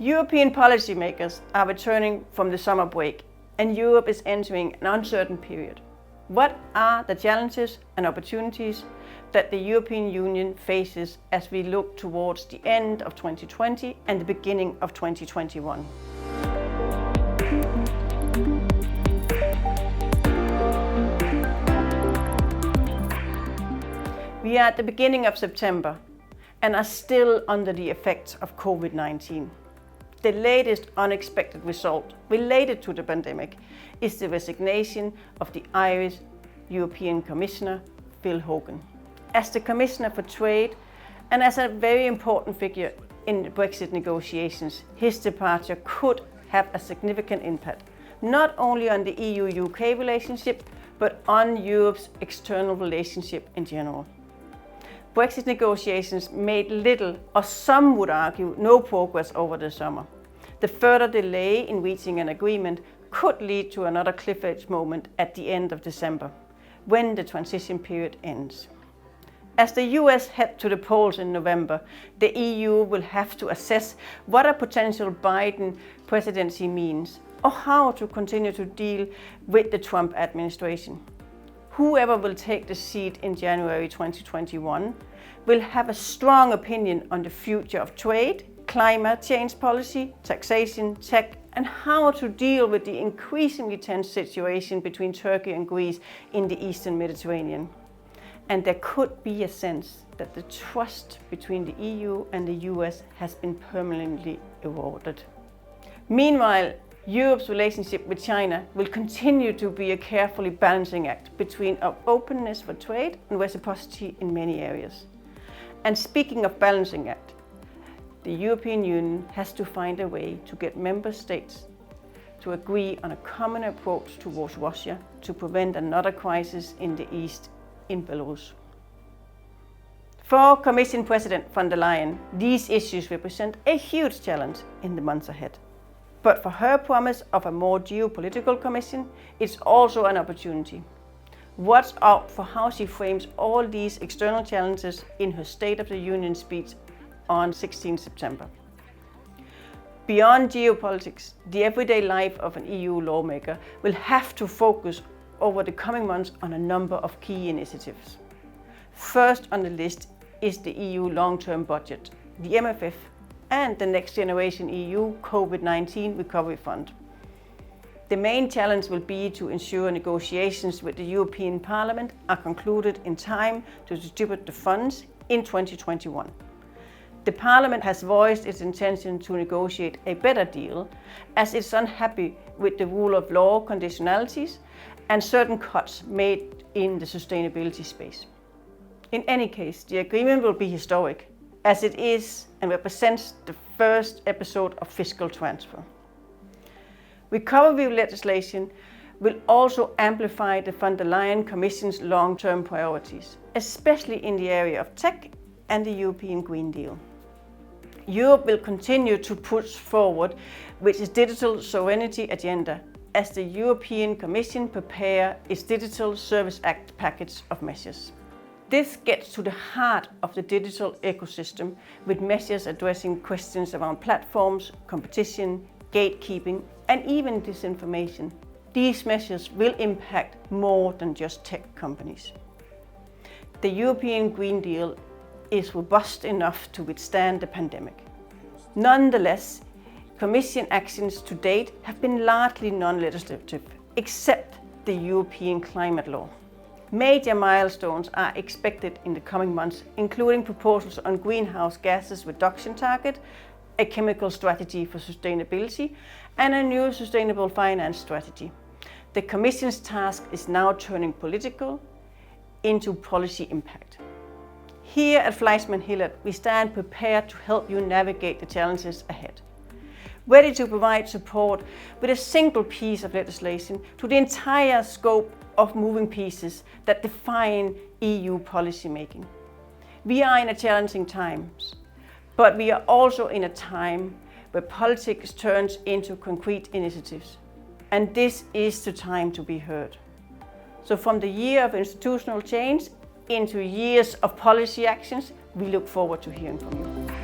European policymakers are returning from the summer break, and Europe is entering an uncertain period. What are the challenges and opportunities that the European Union faces as we look towards the end of 2020 and the beginning of 2021? We are at the beginning of September and are still under the effects of COVID-19. The latest unexpected result related to the pandemic is the resignation of the Irish European Commissioner, Phil Hogan. As the Commissioner for Trade and as a very important figure in the Brexit negotiations, his departure could have a significant impact, not only on the EU-UK relationship, but on Europe's external relationship in general. Brexit negotiations made little, or some would argue, no progress over the summer. The further delay in reaching an agreement could lead to another cliff edge moment at the end of December, when the transition period ends. As the US head to the polls in November, the EU will have to assess what a potential Biden presidency means, or how to continue to deal with the Trump administration. Whoever will take the seat in January 2021 will have a strong opinion on the future of trade, climate change policy, taxation, tech, and how to deal with the increasingly tense situation between Turkey and Greece in the Eastern Mediterranean. And there could be a sense that the trust between the EU and the US has been permanently eroded. Meanwhile, Europe's relationship with China will continue to be a carefully balancing act between openness for trade and reciprocity in many areas. And speaking of balancing act, the European Union has to find a way to get member states to agree on a common approach towards Russia to prevent another crisis in the East in Belarus. For Commission President von der Leyen, these issues represent a huge challenge in the months ahead. But for her promise of a more geopolitical Commission, it's also an opportunity. Watch out for how she frames all these external challenges in her State of the Union speech on 16 September. Beyond geopolitics, the everyday life of an EU lawmaker will have to focus over the coming months on a number of key initiatives. First on the list is the EU long-term budget, the MFF, and the Next Generation EU COVID-19 Recovery Fund. The main challenge will be to ensure negotiations with the European Parliament are concluded in time to distribute the funds in 2021. The Parliament has voiced its intention to negotiate a better deal, as it's unhappy with the rule of law conditionalities and certain cuts made in the sustainability space. In any case, the agreement will be historic, as it is and represents the first episode of fiscal transfer. Recovery legislation will also amplify the von der Leyen Commission's long-term priorities, especially in the area of tech and the European Green Deal. Europe will continue to push forward with its digital sovereignty agenda as the European Commission prepares its Digital Service Act package of measures. This gets to the heart of the digital ecosystem with measures addressing questions around platforms, competition, gatekeeping, and even disinformation. These measures will impact more than just tech companies. The European Green Deal is robust enough to withstand the pandemic. Nonetheless, Commission actions to date have been largely non-legislative, except the European climate law. Major milestones are expected in the coming months, including proposals on greenhouse gases reduction target, a chemical strategy for sustainability, and a new sustainable finance strategy. The Commission's task is now turning political into policy impact. Here at Fleishman-Hillard, we stand prepared to help you navigate the challenges ahead, ready to provide support with a single piece of legislation to the entire scope of moving pieces that define EU policymaking. We are in a challenging times, but we are also in a time where politics turns into concrete initiatives. And this is the time to be heard. So from the year of institutional change into years of policy actions, we look forward to hearing from you.